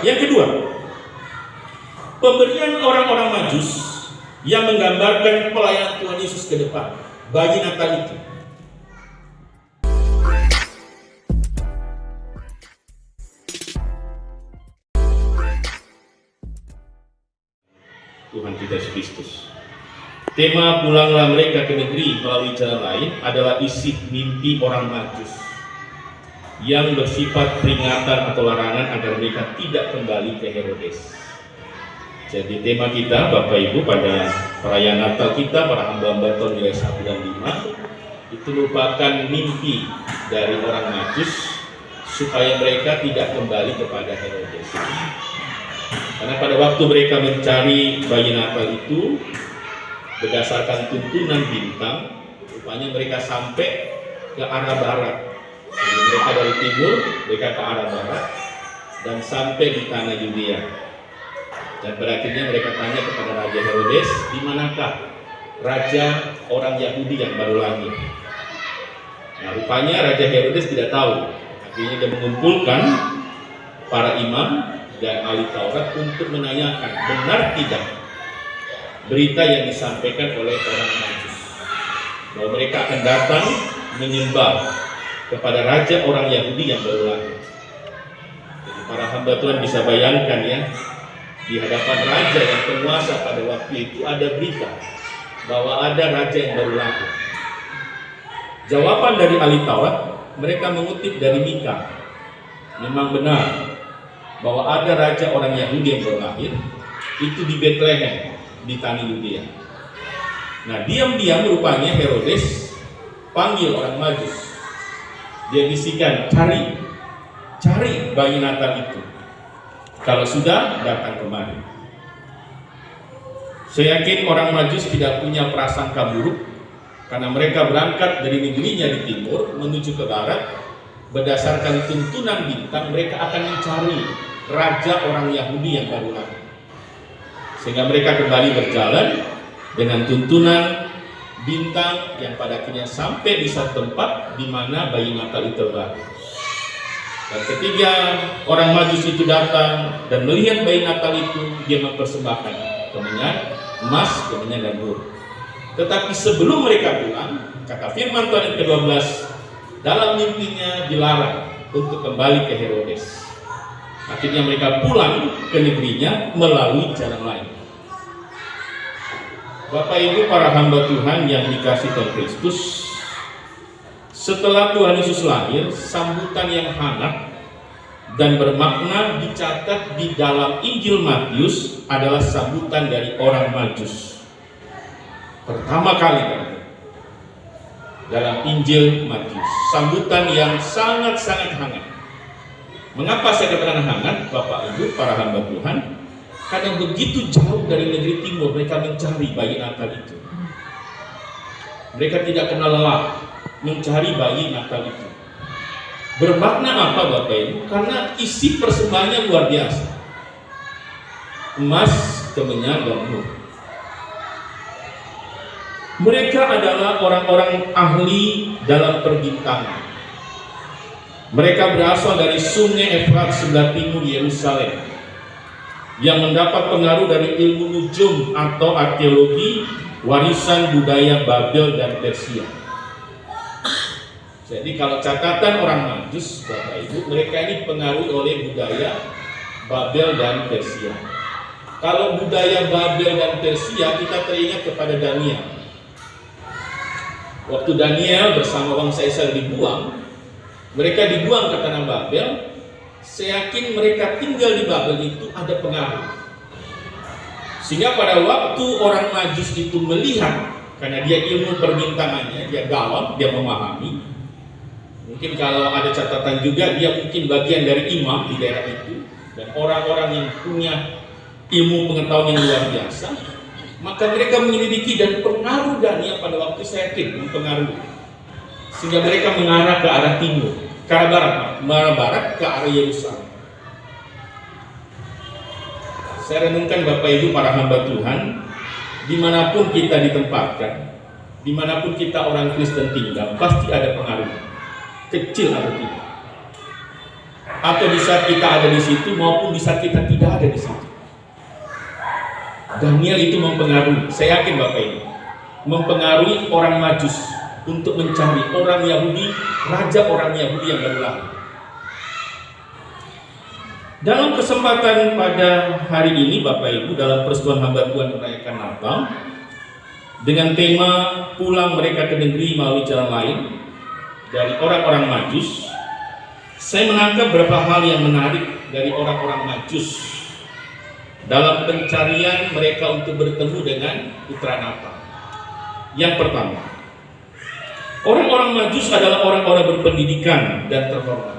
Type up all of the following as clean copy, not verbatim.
Yang kedua, pemberian orang-orang Majus yang menggambarkan pelayanan Tuhan Yesus ke depan bagi Natal itu. Tuhan kita Yesus Kristus. Tema pulanglah mereka ke negeri melalui jalan lain adalah isi mimpi orang Majus yang bersifat peringatan atau larangan agar mereka tidak kembali ke Herodes. Jadi tema kita Bapak Ibu pada perayaan Natal kita, para hamba-hamba Tuhan nilai 1 dan 5 itu merupakan mimpi dari orang Majus supaya mereka tidak kembali kepada Herodes. Karena pada waktu mereka mencari bayi Natal itu berdasarkan tuntunan bintang, rupanya mereka sampai ke arah barat. Jadi mereka dari timur, mereka ke arah barat dan sampai di tanah Yudea. Dan berakhirnya mereka tanya kepada Raja Herodes, di manakah raja orang Yahudi yang baru lahir? Nah, rupanya Raja Herodes tidak tahu. Akhirnya dia mengumpulkan para imam dan ahli Taurat untuk menanyakan benar tidak berita yang disampaikan oleh orang Majus bahwa mereka akan datang menyembah kepada raja orang Yahudi yang baru lahir. Jadi para hamba Tuhan bisa bayangkan ya, di hadapan raja yang penguasa pada waktu itu ada berita bahwa ada raja yang baru lahir. Jawaban dari ahli Taurat, mereka mengutip dari Mika. Memang benar bahwa ada raja orang Yahudi yang baru lahir, itu di Bethlehem, di tanah Yudea. Nah, diam-diam rupanya Herodes panggil orang Majus. Dia bisikan, cari bayi Natal itu. Kalau sudah, datang kemari. Saya yakin orang Majus tidak punya prasangka buruk karena mereka berangkat dari negerinya di timur menuju ke barat. Berdasarkan tuntunan bintang, mereka akan mencari raja orang Yahudi yang baru lahir. Sehingga mereka kembali berjalan dengan tuntunan bintang yang pada akhirnya sampai di satu tempat di mana bayi Natal itu lahir. Dan ketika orang Majus itu datang dan melihat bayi Natal itu, dia mempersembahkan kemenyan, emas, kemenyan dan mur. Tetapi sebelum mereka pulang, kata firman Tuhan yang ke-12, dalam mimpinya dilarang untuk kembali ke Herodes. Akhirnya mereka pulang ke negerinya melalui jalan lain. Bapak Ibu para hamba Tuhan yang dikasihi Tuhan Kristus, setelah Tuhan Yesus lahir, sambutan yang hangat dan bermakna dicatat di dalam Injil Matius adalah sambutan dari orang Majus. Pertama kali dalam Injil Matius, sambutan yang sangat-sangat hangat. Mengapa saya katakan hangat, Bapak Ibu para hamba Tuhan? Karena begitu jauh dari negeri timur mereka mencari bayi Natal itu. Mereka tidak kenal lelah mencari bayi Natal itu. Bermakna apa Bapak Ibu? Karena isi persembahannya luar biasa. Emas, kemenyan, dan mur. Mereka adalah orang-orang ahli dalam perbintangan. Mereka berasal dari sungai Efrat sebelah timur Yerusalem, yang mendapat pengaruh dari ilmu nujum atau arkeologi warisan budaya Babel dan Persia. Jadi kalau catatan orang Majus, Bapak Ibu, mereka ini pengaruh oleh budaya Babel dan Persia. Kalau budaya Babel dan Persia, kita teringat kepada Daniel. Waktu Daniel bersama bangsa Israel dibuang, mereka dibuang ke tanah Babel. Saya yakin mereka tinggal di Babel itu ada pengaruh. Sehingga pada waktu orang Majus itu melihat, karena dia ilmu perbintangannya, dia dalam, dia memahami. Mungkin kalau ada catatan juga, dia mungkin bagian dari imam di daerah itu. Dan orang-orang yang punya ilmu pengetahuan yang luar biasa. Maka mereka menyelidiki dan pengaruh Daniel pada waktu saya yakin mempengaruhi. Sehingga mereka mengarah ke arah timur. Ke arah barat, ke arah Yerusalem. Saya renungkan Bapak Ibu para hamba Tuhan, dimanapun kita ditempatkan, dimanapun kita orang Kristen tinggal, pasti ada pengaruh, kecil atau tidak. atau di saat kita ada di situ maupun di saat kita tidak ada di situ. Daniel itu mempengaruhi, saya yakin Bapak Ibu, mempengaruhi orang Majus untuk mencari orang Yahudi, raja orang Yahudi yang baru lahir. Dalam kesempatan pada hari ini Bapak Ibu, dalam persekutuan hamba Tuhan merayakan Natal dengan tema pulang mereka ke negeri melalui jalan lain dari orang-orang Majus, saya menangkap beberapa hal yang menarik dari orang-orang Majus dalam pencarian mereka untuk bertemu dengan putra Natal. Yang pertama, orang-orang Majus adalah orang-orang berpendidikan dan terhormat.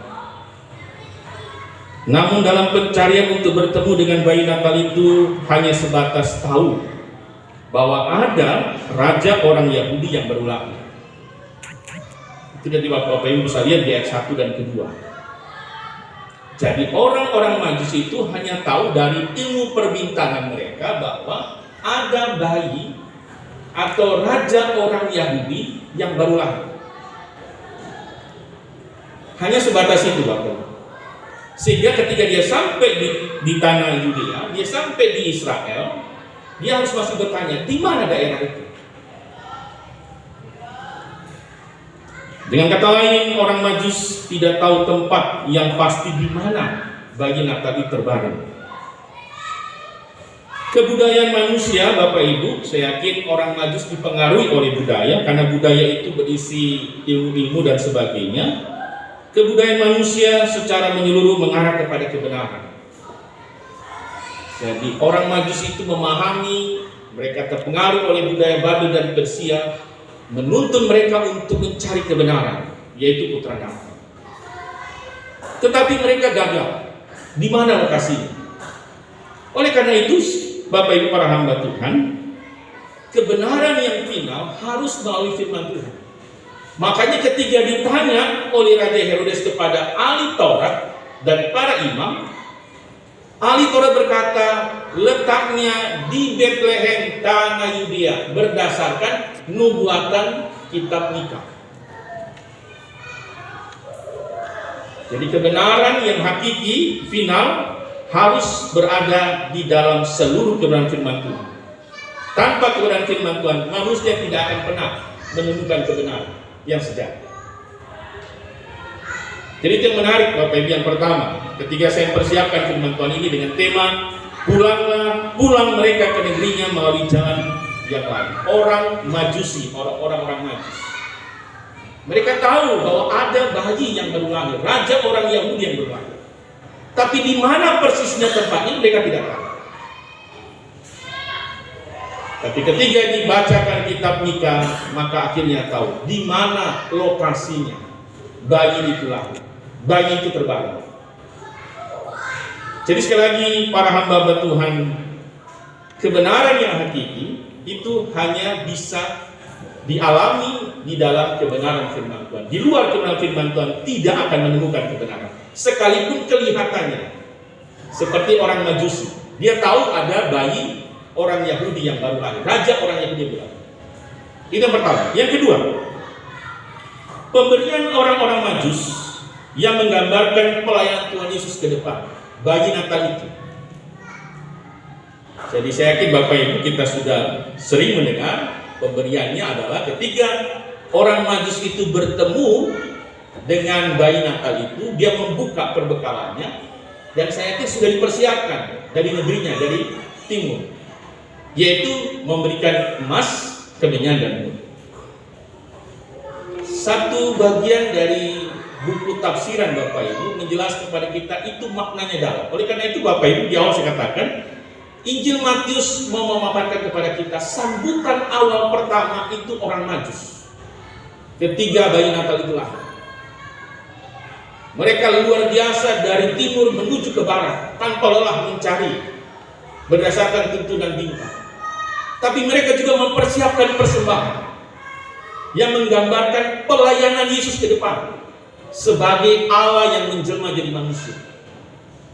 Namun dalam pencarian untuk bertemu dengan bayi Natal itu hanya sebatas tahu bahwa ada raja orang Yahudi yang baru lahir. Itu dari Bapak Ibu bisa lihat di ayat 1 dan kedua. Jadi orang-orang Majus itu hanya tahu dari ilmu perbintangan mereka bahwa ada bayi atau raja orang Yahudi yang baru lahir. Hanya sebatas itu Bapak Ibu. Sehingga ketika dia sampai di tanah Yudea, dia sampai di Israel, dia harus masih bertanya, di mana daerah itu? Dengan kata lain, orang Majus tidak tahu tempat yang pasti di mana bayi Natal itu terbaring. Kebudayaan manusia, Bapak Ibu, saya yakin orang Majus dipengaruhi oleh budaya, karena budaya itu berisi ilmu-ilmu dan sebagainya. Kebudayaan manusia secara menyeluruh mengarah kepada kebenaran. Jadi orang Majus itu memahami, mereka terpengaruh oleh budaya Babel dan Persia, menuntun mereka untuk mencari kebenaran, yaitu putra Natal. Tetapi mereka gagal. Di mana lokasinya? Oleh karena itu, Bapak Ibu para hamba Tuhan, kebenaran yang final harus melalui firman Tuhan. Makanya ketika ditanya oleh Raja Herodes kepada ahli Taurat dan para imam, ahli Taurat berkata, letaknya di Bethlehem tanah Yudea berdasarkan nubuatan kitab Mika. Jadi kebenaran yang hakiki final harus berada di dalam seluruh kebenaran firman Tuhan. Tanpa kebenaran firman Tuhan, manusia tidak akan pernah menemukan kebenaran yang sejati. Jadi itu yang menarik Bapak Ibu. Yang pertama, ketika saya persiapkan firman Tuhan ini dengan tema pulang mereka ke negerinya melalui jalan yang lain. Orang Majusi, orang-orang Majus, mereka tahu bahwa ada bayi yang baru lahir, raja orang Yahudi yang baru lahir. Tapi di mana persisnya tempatnya mereka tidak tahu. Tapi ketika dibacakan kitab Mika, maka akhirnya tahu di mana lokasinya bayi itu lahir, bayi itu terbaring. Jadi sekali lagi para hamba Tuhan, kebenaran yang hakiki itu hanya bisa dialami di dalam kebenaran firman Tuhan. Di luar kebenaran firman Tuhan tidak akan menemukan kebenaran, sekalipun kelihatannya seperti orang Majusi. Dia tahu ada bayi orang Yahudi yang baru lahir, raja orang Yahudi yang baru lahir. Itu yang pertama. Yang kedua, pemberian orang-orang Majus yang menggambarkan pelayanan Tuhan Yesus ke depan, bayi Natal itu. Jadi saya yakin Bapak Ibu kita sudah sering mendengar pemberiannya adalah ketika orang Majus itu bertemu dengan bayi Natal itu, dia membuka perbekalannya, dan saya yakin sudah dipersiapkan dari negerinya, dari timur, yaitu memberikan emas, kemenyan, dan mur. Satu bagian dari buku tafsiran Bapak Ibu menjelaskan kepada kita itu maknanya dalam. Oleh karena itu Bapak Ibu, di awal saya katakan Injil Matius mau memaparkan kepada kita sambutan awal pertama itu orang Majus ketika bayi Natal itu lahir. Mereka luar biasa dari timur menuju ke barat tanpa lelah mencari berdasarkan tuntunan bintang. Tapi mereka juga mempersiapkan persembahan yang menggambarkan pelayanan Yesus ke depan sebagai Allah yang menjelma jadi manusia.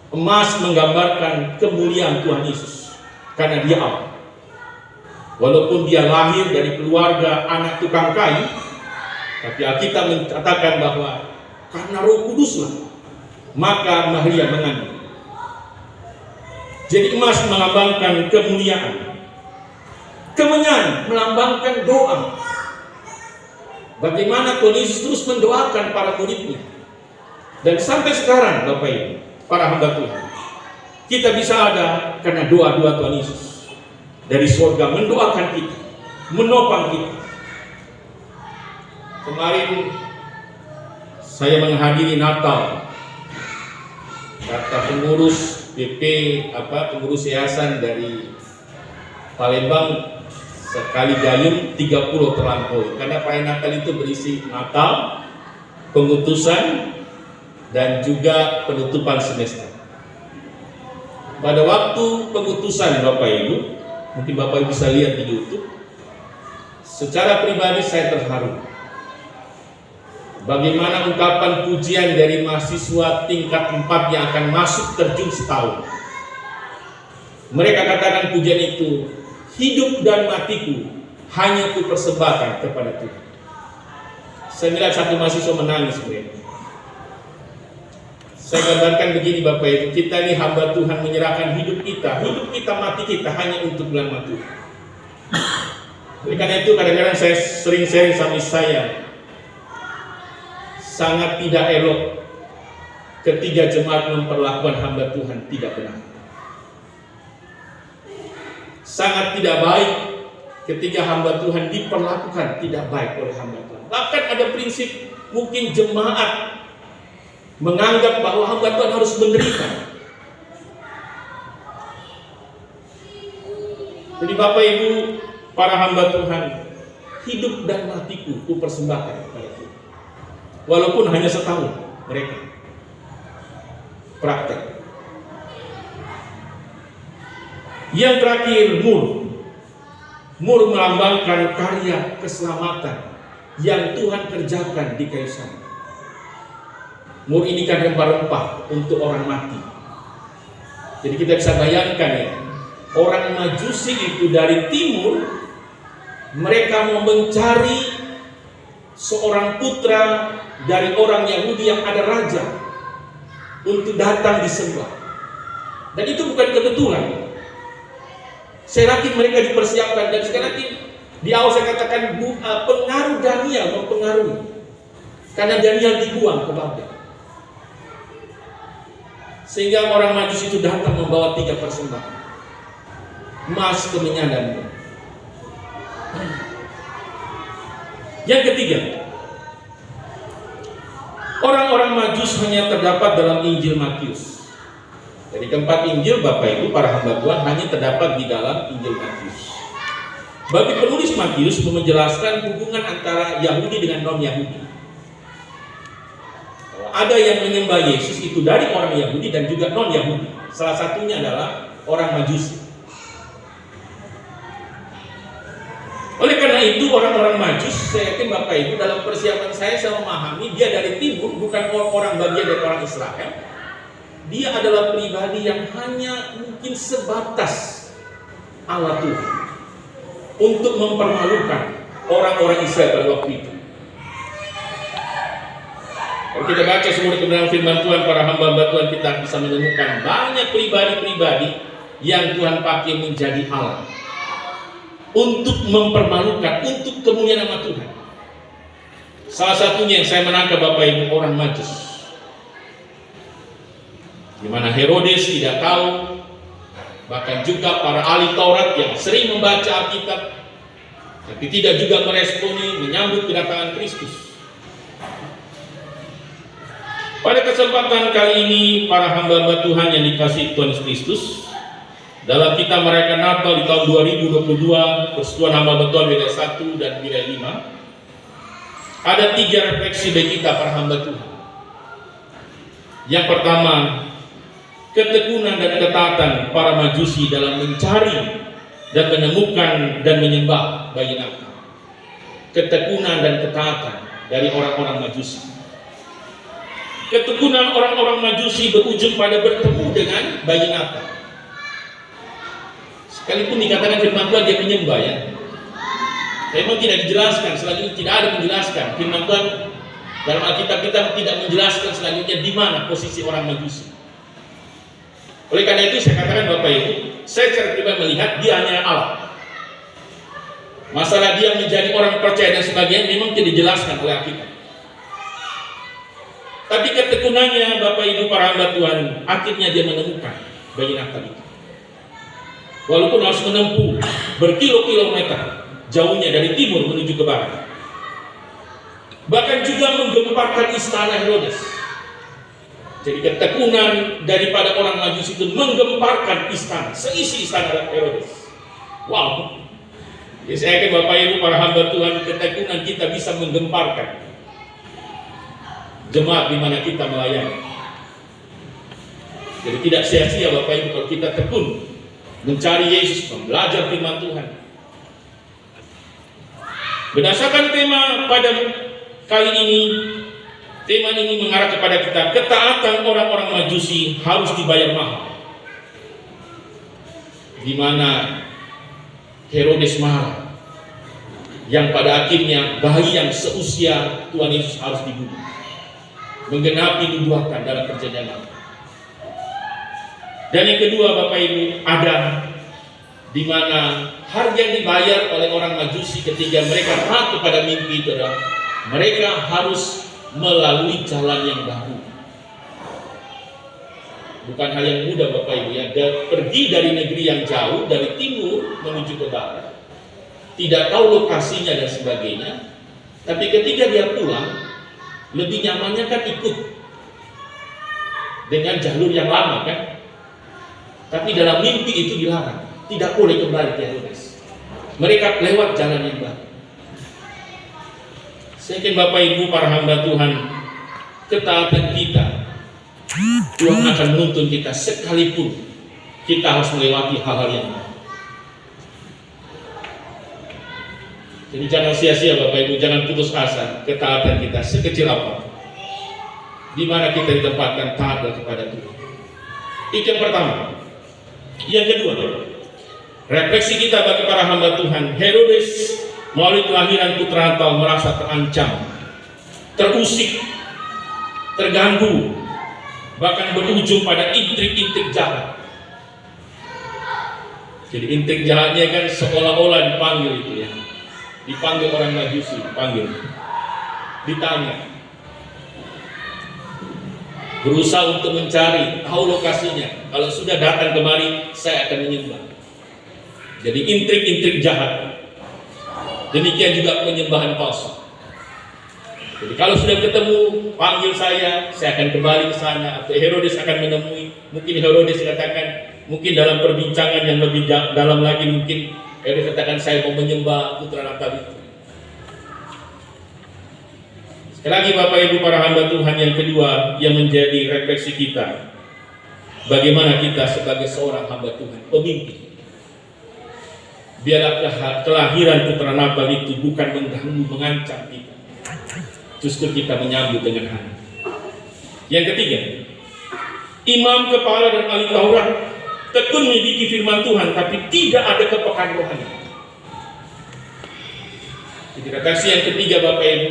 Emas menggambarkan kemuliaan Tuhan Yesus karena dia Allah. Walaupun dia lahir dari keluarga anak tukang kayu, tapi Alkitab menyatakan bahwa karena Roh Kuduslah maka Maria mengandung. Jadi emas melambangkan kemuliaan, kemenyan melambangkan doa. Bagaimana Tuhan Yesus terus mendoakan para muridnya. Dan sampai sekarang Bapak Ibu, para hamba Tuhan, kita bisa ada karena doa-doa Tuhan Yesus dari surga mendoakan kita, menopang kita. Kemarin saya menghadiri Natal, kata pengurus pengurus yayasan dari Palembang, sekali gayung 30 terlampaui, karena perayaan Natal itu berisi Natal, pengutusan, dan juga penutupan semester. Pada waktu pengutusan Bapak Ibu, mungkin Bapak Ibu bisa lihat di YouTube, secara pribadi saya terharu. Bagaimana ungkapan pujian dari mahasiswa tingkat 4 yang akan masuk terjun setahun. Mereka katakan pujian itu, hidup dan matiku hanya ku persembahkan kepada Tuhan. Saya melihat satu mahasiswa menangis mereka. Saya gambarkan begini Bapak Ibu, kita ini hamba Tuhan menyerahkan hidup kita mati kita hanya untuk nama Tuhan. Oleh karena itu kadang-kadang saya sering sharing sama saya, sangat tidak elok ketika jemaat memperlakukan hamba Tuhan tidak benar. Sangat tidak baik ketika hamba Tuhan diperlakukan tidak baik oleh hamba Tuhan. Bahkan ada prinsip mungkin jemaat menganggap bahwa hamba Tuhan harus menderita. Jadi Bapak Ibu, para hamba Tuhan, hidup dan matiku ku persembahkan kepada Tuhan. Walaupun hanya setahun mereka praktek. Yang terakhir, mur melambangkan karya keselamatan yang Tuhan kerjakan di kayu salib. Mur ini kan rempah-rempah untuk orang mati. Jadi kita bisa bayangkan ya, orang Majusi itu dari timur, mereka mau mencari seorang putra dari orang Yahudi yang ada raja untuk datang disembah. Dan itu bukan kebetulan. Saya yakin mereka dipersiapkan, dan saya yakin di awal saya katakan pengaruh Daniel mempengaruhi, karena Daniel dibuang ke Babel. Sehingga orang Majus itu datang membawa 3 persembahan, emas, kemenyan, dan mur. Yang ketiga, orang-orang Majus hanya terdapat dalam Injil Matius. Dari keempat Injil, Bapak Ibu, para hamba Tuhan, hanya terdapat di dalam Injil Matius. Bagi penulis Matius menjelaskan hubungan antara Yahudi dengan non-Yahudi. Ada yang menyembah Yesus itu dari orang Yahudi dan juga non-Yahudi. Salah satunya adalah orang Majusi. Oleh karena itu orang-orang Majus, saya yakin Bapak Ibu, dalam persiapan saya memahami dia dari timur, bukan orang bagian dari orang Israel. Dia adalah pribadi yang hanya mungkin sebatas Allah Tuhan untuk mempermalukan orang-orang Israel pada waktu itu. Kalau kita baca seluruh kebenaran firman Tuhan, para hamba-hamba Tuhan, kita bisa menemukan banyak pribadi-pribadi yang Tuhan pakai menjadi Allah untuk mempermalukan, untuk kemuliaan nama Tuhan. Salah satunya yang saya menangkap Bapak Ibu, orang Majus, di mana Herodes tidak tahu, bahkan juga para ahli Taurat yang sering membaca Alkitab tapi tidak juga meresponi, menyambut kedatangan Kristus. Pada kesempatan kali ini, para hamba-hamba Tuhan yang dikasihi Tuhan Kristus, dalam kita merayakan Natal di tahun 2022, Persekutuan Hamba Tuhan wilayah 1 dan wilayah 5, ada 3 refleksi bagi kita para hamba Tuhan. Yang pertama, ketekunan dan ketaatan para Majusi dalam mencari dan menemukan dan menyembah bayi Natal. Ketekunan dan ketaatan dari orang-orang Majusi. Ketekunan orang-orang Majusi berujung pada bertemu dengan bayi Natal. Sekalipun dikatakan firman Tuhan dia menyembah ya, memang tidak dijelaskan, selanjutnya tidak ada menjelaskan. Firman Tuhan Dalam Alkitab kita tidak menjelaskan selanjutnya di mana posisi orang Majusi. Oleh karena itu saya katakan Bapak Ibu, saya secara pribadi melihat dia hanya Allah. Masalah dia menjadi orang percaya dan sebagainya memang tidak dijelaskan oleh Alkitab. Tapi ketekunannya Bapak Ibu para hamba Tuhan, akhirnya dia menemukan bayi Natal itu. Walaupun harus menempuh berkilo-kilometer jauhnya dari timur menuju ke barat. Bahkan juga menggemparkan istana Herodes. Jadi ketekunan daripada orang Majusi itu menggemparkan istana, seisi istana Herodes. Wow. Ya, saya yakin Bapak Ibu para hamba Tuhan, ketekunan kita bisa menggemparkan jemaat di mana kita melayani. Jadi tidak sia-sia Bapak Ibu kalau kita tekun mencari Yesus, belajar firman Tuhan. Berdasarkan tema pada kali ini, tema ini mengarah kepada kita, ketaatan orang-orang Majusi harus dibayar mahal. Di mana Herodes marah, yang pada akhirnya bayi yang seusia Tuhan Yesus harus dibunuh, menggenapi nubuatan dalam perjanjian lama. Dan yang kedua Bapak Ibu, ada di mana harga yang dibayar oleh orang Majusi ketika mereka taat kepada mimpi itu adalah mereka harus melalui jalan yang baru. Bukan hal yang mudah Bapak Ibu ya, pergi dari negeri yang jauh, dari timur menuju ke barat, tidak tahu lokasinya dan sebagainya. Tapi ketika dia pulang, lebih nyamannya kan ikut dengan jalur yang lama kan. Tapi dalam mimpi itu dilarang, tidak boleh kembali ke Herodes. Mereka lewat jalan yang baru. Saya yakin Bapak Ibu para hamba Tuhan, ketaatan kita, Tuhan akan menuntun kita sekalipun kita harus melewati hal-hal yang baru. Jadi jangan sia-sia Bapak Ibu, jangan putus asa. Ketaatan kita sekecil apa, di mana kita ditempatkan taat kepada Tuhan. Itu yang pertama. Yang kedua, refleksi kita bagi para hamba Tuhan. Herodes melalui kelahiran putra Natal merasa terancam, terusik, terganggu, bahkan berujung pada intrik-intrik jahat. Jadi intrik jahatnya kan seolah-olah dipanggil itu ya, dipanggil orang Majusi, dipanggil, ditanya, berusaha untuk mencari tahu lokasinya. Kalau sudah datang kemari, saya akan menyembah. Jadi intrik-intrik jahat. Demikian juga penyembahan palsu. Jadi kalau sudah ketemu, panggil saya akan kembali ke sana. Atau Herodes akan menemui. Mungkin Herodes katakan, mungkin dalam perbincangan yang lebih dalam lagi, mungkin Herodes katakan, saya mau menyembah putra Natal itu. Sekali lagi Bapak Ibu para hamba Tuhan, yang kedua yang menjadi refleksi kita, bagaimana kita sebagai seorang hamba Tuhan, pemimpin. Biarlah kelahiran putra Natal itu bukan mengganggu, mengancam kita. Justru kita menyambut dengan hangat. Yang ketiga, imam, kepala dan ahli Taurat tekun memiliki firman Tuhan, tapi tidak ada kepekaan rohani. Jadi refleksi yang ketiga Bapak Ibu,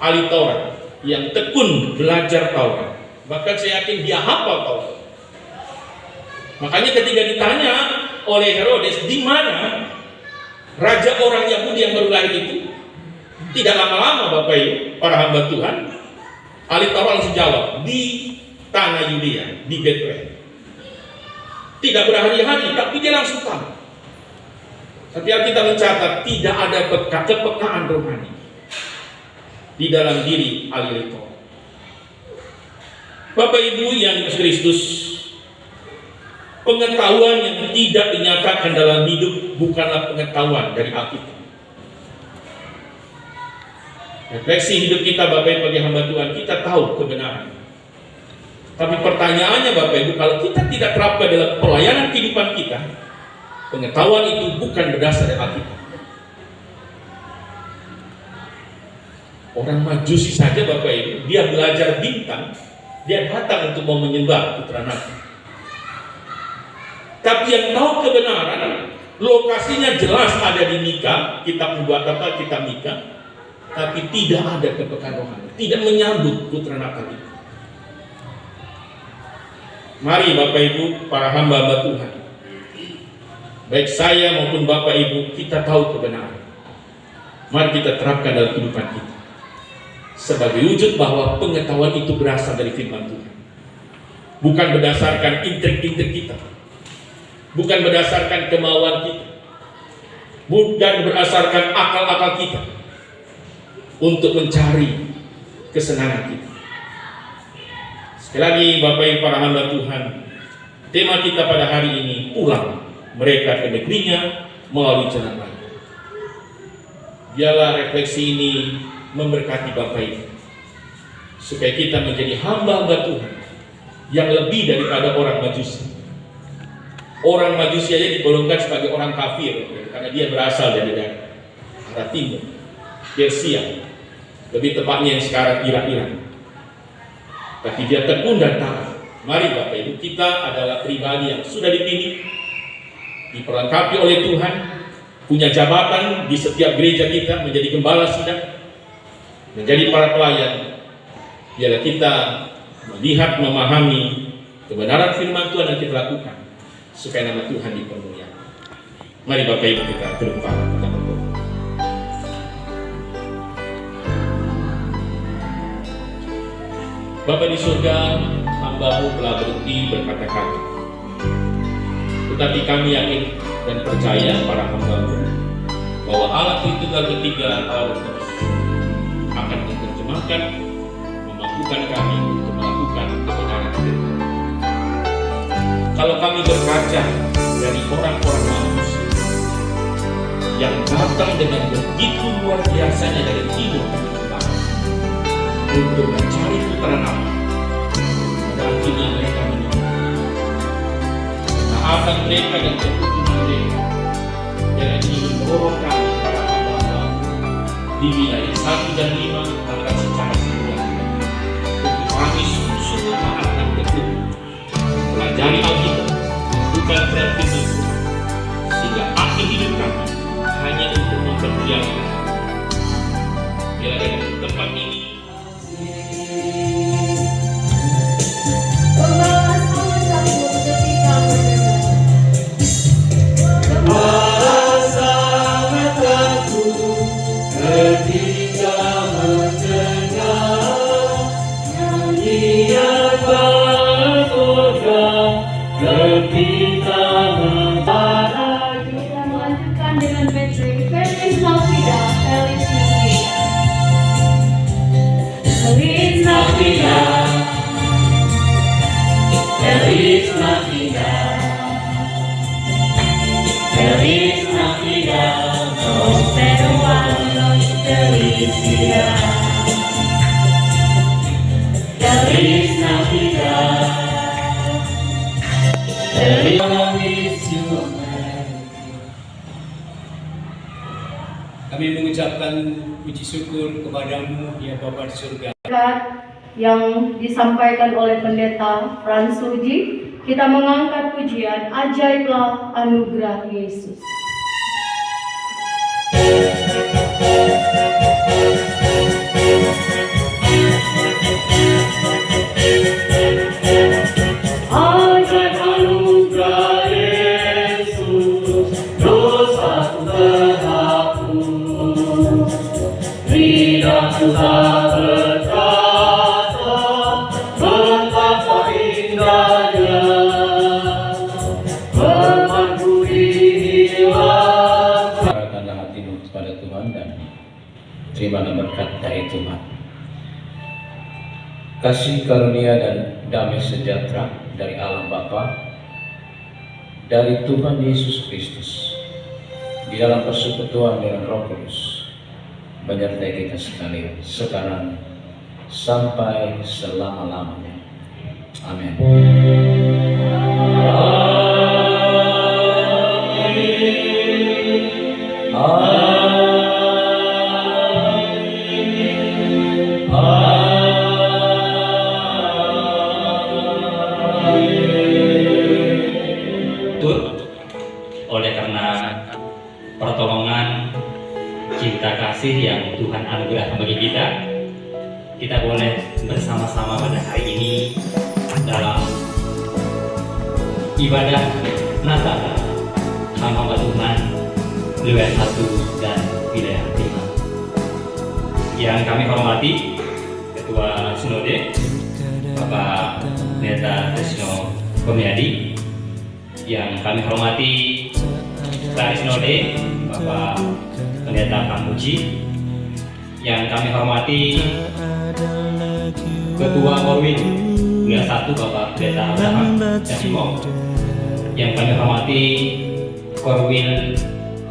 ahli Taurat yang tekun belajar Taurat, bahkan saya yakin dia hafal Taurat. Makanya ketika ditanya oleh Herodes di mana raja orang Yahudi yang baru lahir itu, tidak lama-lama Bapak Ibu para hamba Tuhan, ahli Taurat langsung jawab, di tanah Yudea, di Bethlehem. Tidak berhari-hari, tapi dia langsung tahu. Tapi Alkitab mencatat tidak ada kepekaan rohani di dalam diri ahli Taurat. Bapak Ibu yang Kristus, pengetahuan yang tidak dinyatakan dalam hidup bukanlah pengetahuan dari Alkitab. Refleksi hidup kita Bapak Ibu bagi hamba Tuhan, kita tahu kebenaran. Tapi pertanyaannya Bapak Ibu, kalau kita tidak terapkan dalam pelayanan kehidupan kita, pengetahuan itu bukan berdasar dari Alkitab. Orang Majusi saja Bapak Ibu, dia belajar bintang, dia datang untuk mau menyembah putra Natal. Tapi yang tahu kebenaran, lokasinya jelas ada di Mika, kitab Nubuat apa, kitab Mika. tapi tidak ada kepekaan rohani, tidak menyambut putra Natal itu. Mari Bapak Ibu, para hamba-hamba Tuhan, baik saya maupun Bapak Ibu, kita tahu kebenaran. Mari kita terapkan dalam kehidupan kita sebagai wujud bahwa pengetahuan itu berasal dari firman Tuhan, bukan berdasarkan intrik-intrik kita, bukan berdasarkan kemauan kita, bukan berdasarkan akal-akal kita untuk mencari kesenangan kita. Sekali lagi Bapak Ibu para hamba Tuhan, tema kita pada hari ini, pulang mereka ke negerinya melalui jalan lain. Biarlah refleksi ini memberkati Bapak Ibu, supaya kita menjadi hamba-hamba Tuhan yang lebih daripada orang Majusi. Orang Majusi aja digolongkan sebagai orang kafir karena dia berasal dari arah timur, Persia, lebih tepatnya yang sekarang Iran. Tapi dia tekun dan taat. Mari Bapak Ibu, kita adalah pribadi yang sudah dipilih, diperlengkapi oleh Tuhan, punya jabatan di setiap gereja kita, menjadi gembala sidang, menjadi para pelayan. Biarlah kita melihat, memahami kebenaran firman Tuhan yang kita lakukan, supaya nama Tuhan dipermuliakan. Mari Bapak Ibu kita berdoa. Bapa di surga, hamba-Mu telah berhenti berkata-kata, tetapi kami yakin dan percaya para hamba-Mu bahwa Allah Tritunggal Ketiga, Allah Kudus, akan menerjemahkan, memampukan kami untuk melakukan kebenaran firman. Kalau kami berkaca dari orang-orang manusia yang datang dengan begitu luar biasanya dari timur menuju barat untuk mencari putra Natal, pada akhirnya mereka menemukan ketaatan mereka dan kebutuhan mereka yang ingin mendorong kami para hamba-Mu di wilayah 1 dan 5 akan secara simbolis untuk kami sungguh-sungguh taat dan tekun pelajari Alkitab, bukan berarti Tuhan, sehingga akhir hidup kami hanya untuk memperjuangkan. Bila dari tempat ini kami mengucapkan puji syukur kepada-Mu ya Bapa di surga. Yang disampaikan oleh Pendeta Frans Suji, kita mengangkat pujian Ajaiblah Anugerah Yesus. Ajaib anugerah Yesus, dosaku terhapus, lidahku tak berkata betapa indahnya firman-Mu dihilang. Arahkanlah hatimu kepada Tuhan dan terimalah berkat dari Tuhan. Kasih karunia dan damai sejahtera dari Allah Bapa, dari Tuhan Yesus Kristus, di dalam persekutuan dengan Roh Kudus, menyertai kita sekalian, sekarang sampai selama-lamanya. Amin. Oleh karena pertolongan, cinta kasih kasih yang Tuhan anugerahkan bagi kita. Kita boleh bersama-sama pada hari ini dalam ibadah Natal hamba Tuhan wilayah 1 dan wilayah 5. Yang kami hormati Ketua Sinode Bapak Pendeta Tresno Komiadi, yang kami hormati Ketua Sinode Bapak Pendeta Kamuji, yang kami hormati Ketua Korwil wilayah 1 Bapak Pendeta Abraham Jasimo, yang kami hormati Korwil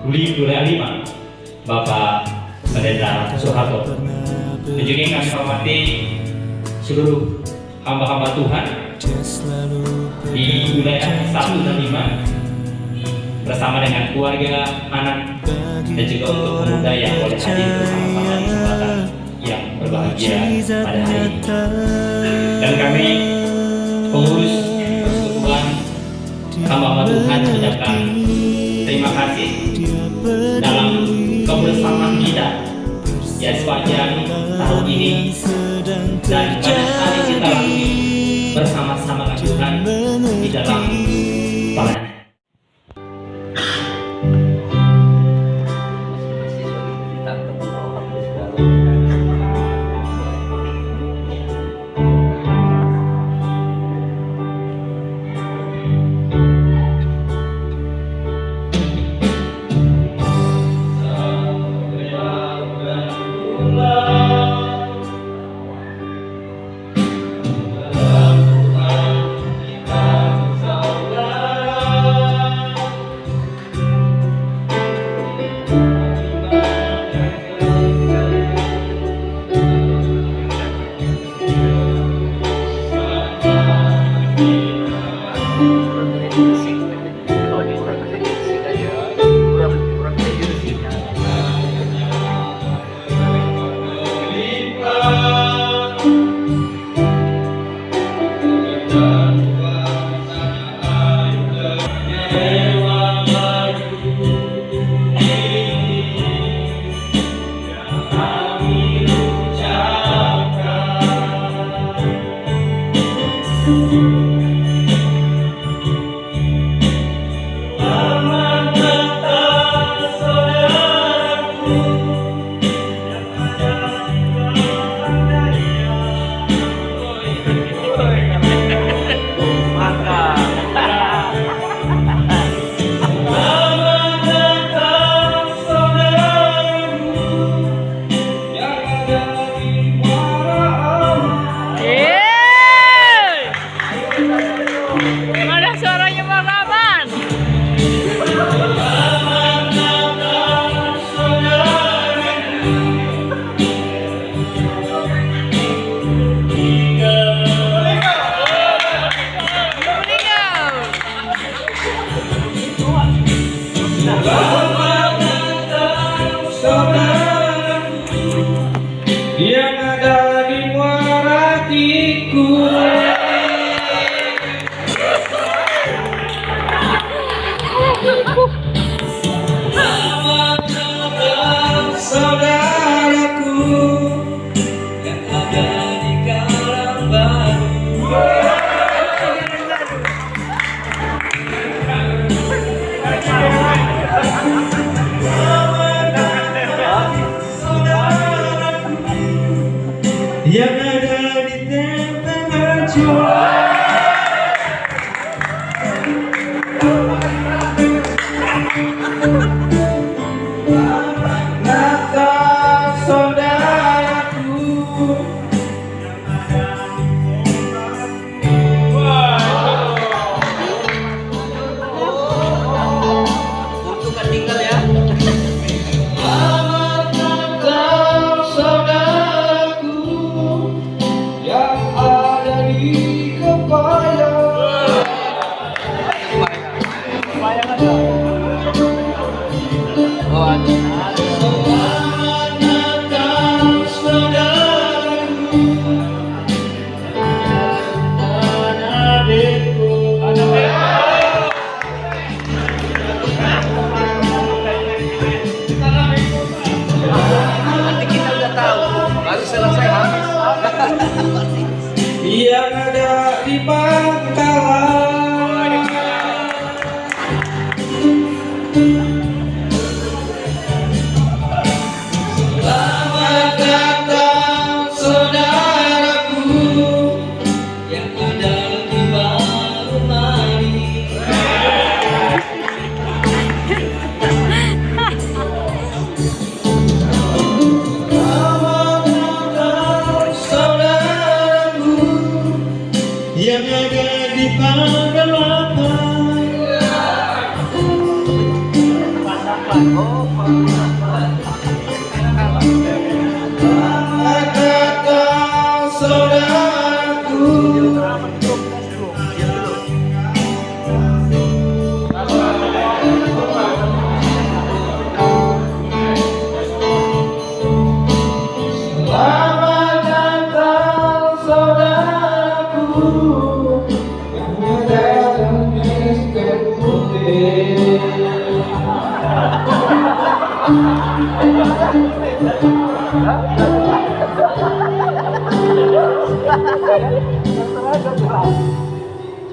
wilayah 5 Bapak Pendeta Soeharto, dan juga yang kami hormati seluruh hamba-hamba Tuhan di wilayah 1 dan 5 bersama dengan keluarga, anak, dan juga untuk pemuda yang boleh hadir bersama-sama di kesempatan yang berbahagia pada hari ini. Dan kami pengurus persekutuan hamba-hamba Tuhan mengucapkan terima kasih dalam kebersamaan kita ya sepanjang tahun ini, dan banyak kali kita lalui bersama-sama dengan Tuhan di dalam pelayanan.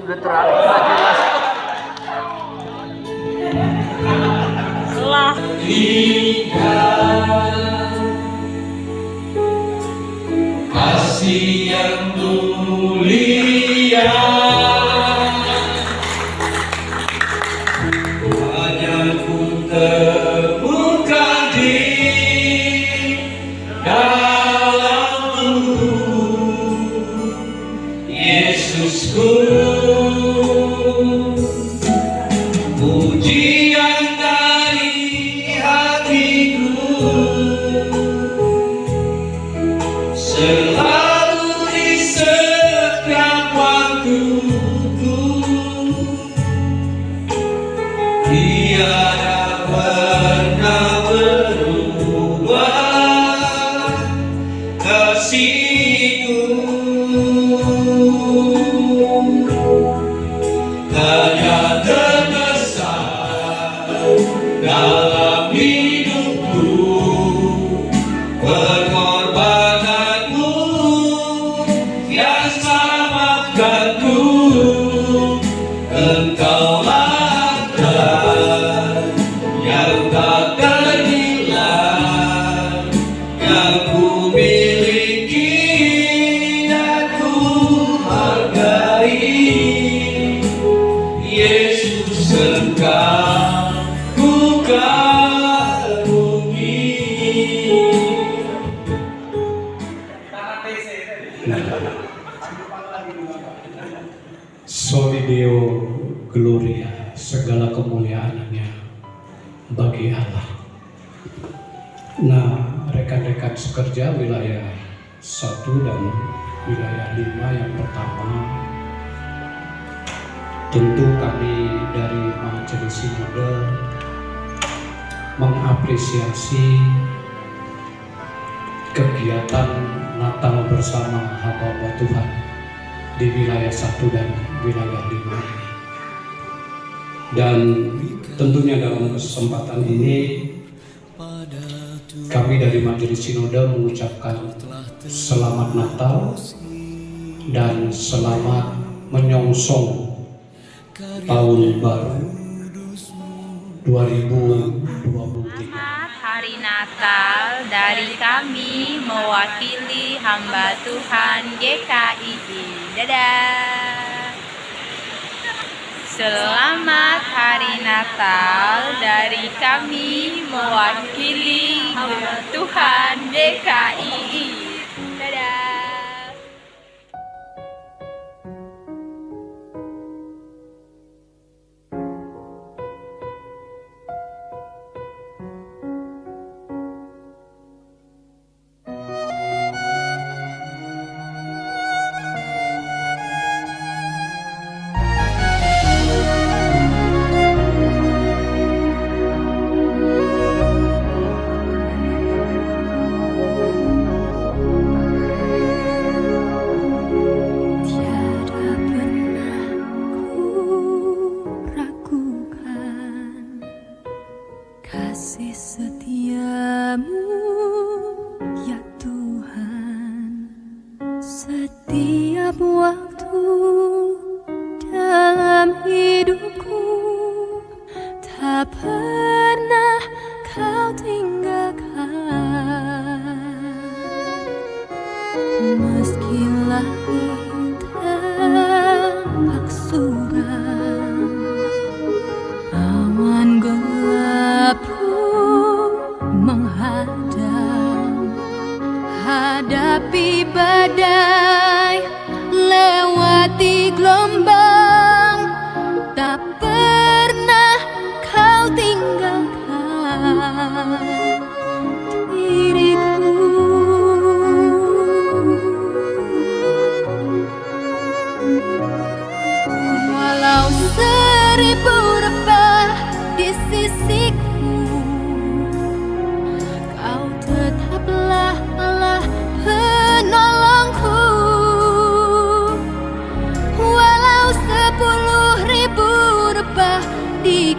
Sudah terlalu jelas. Kasih yang mulia hanya ku temukan di dalam Yesusku. Pujian dari hatiku selalu di setiap waktuku, tiada pernah berubah kasihku. Hanya terbesar dalam hidupku pengorbananmu yang selamatkanku. Engkaulah Tuhan yang tak ternilai, yang ku miliki dan ku hargai. Yesus Engkau ku kagumi. Soli Deo Gloria, segala kemuliaannya bagi Allah. Nah, rekan-rekan sekerja wilayah 1 dan wilayah 5 yang pertama, tentu kami dari Majelis Sinode mengapresiasi kegiatan Natal bersama hamba Tuhan di wilayah 1 dan wilayah 5 ini. Dan tentunya dalam kesempatan ini kami dari Majelis Sinode mengucapkan selamat Natal dan selamat menyongsong tahun baru 2023. Selamat Hari Natal dari kami mewakili hamba Tuhan GKII. Dadah. Selamat Hari Natal dari kami mewakili hamba Tuhan GKII. Dadah. Kasih setiamu ya Tuhan, setiap waktu dalam hidupku tak pernah kau tinggalkan. Meski langit tampak suram, awan gelap pun menghadang, hadapi badai, lewati gelombang, tak pernah kau tinggalkan diriku. Walau seribu rebah di sisiku, kau tetaplah Allah penolongku. Walau 10.000 rebah di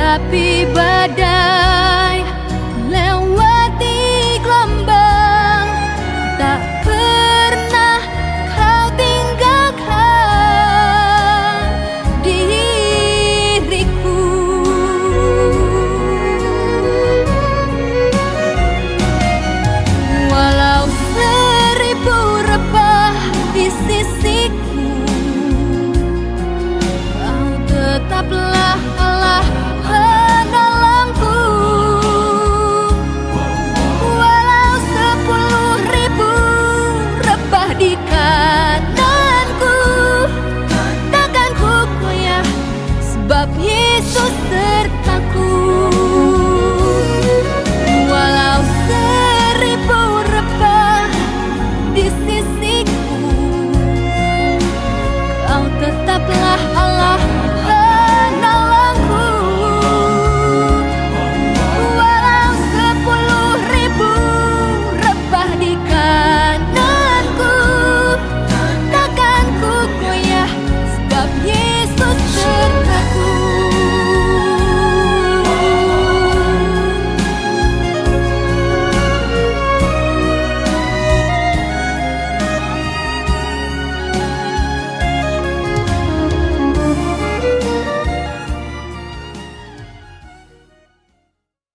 hadapi badai.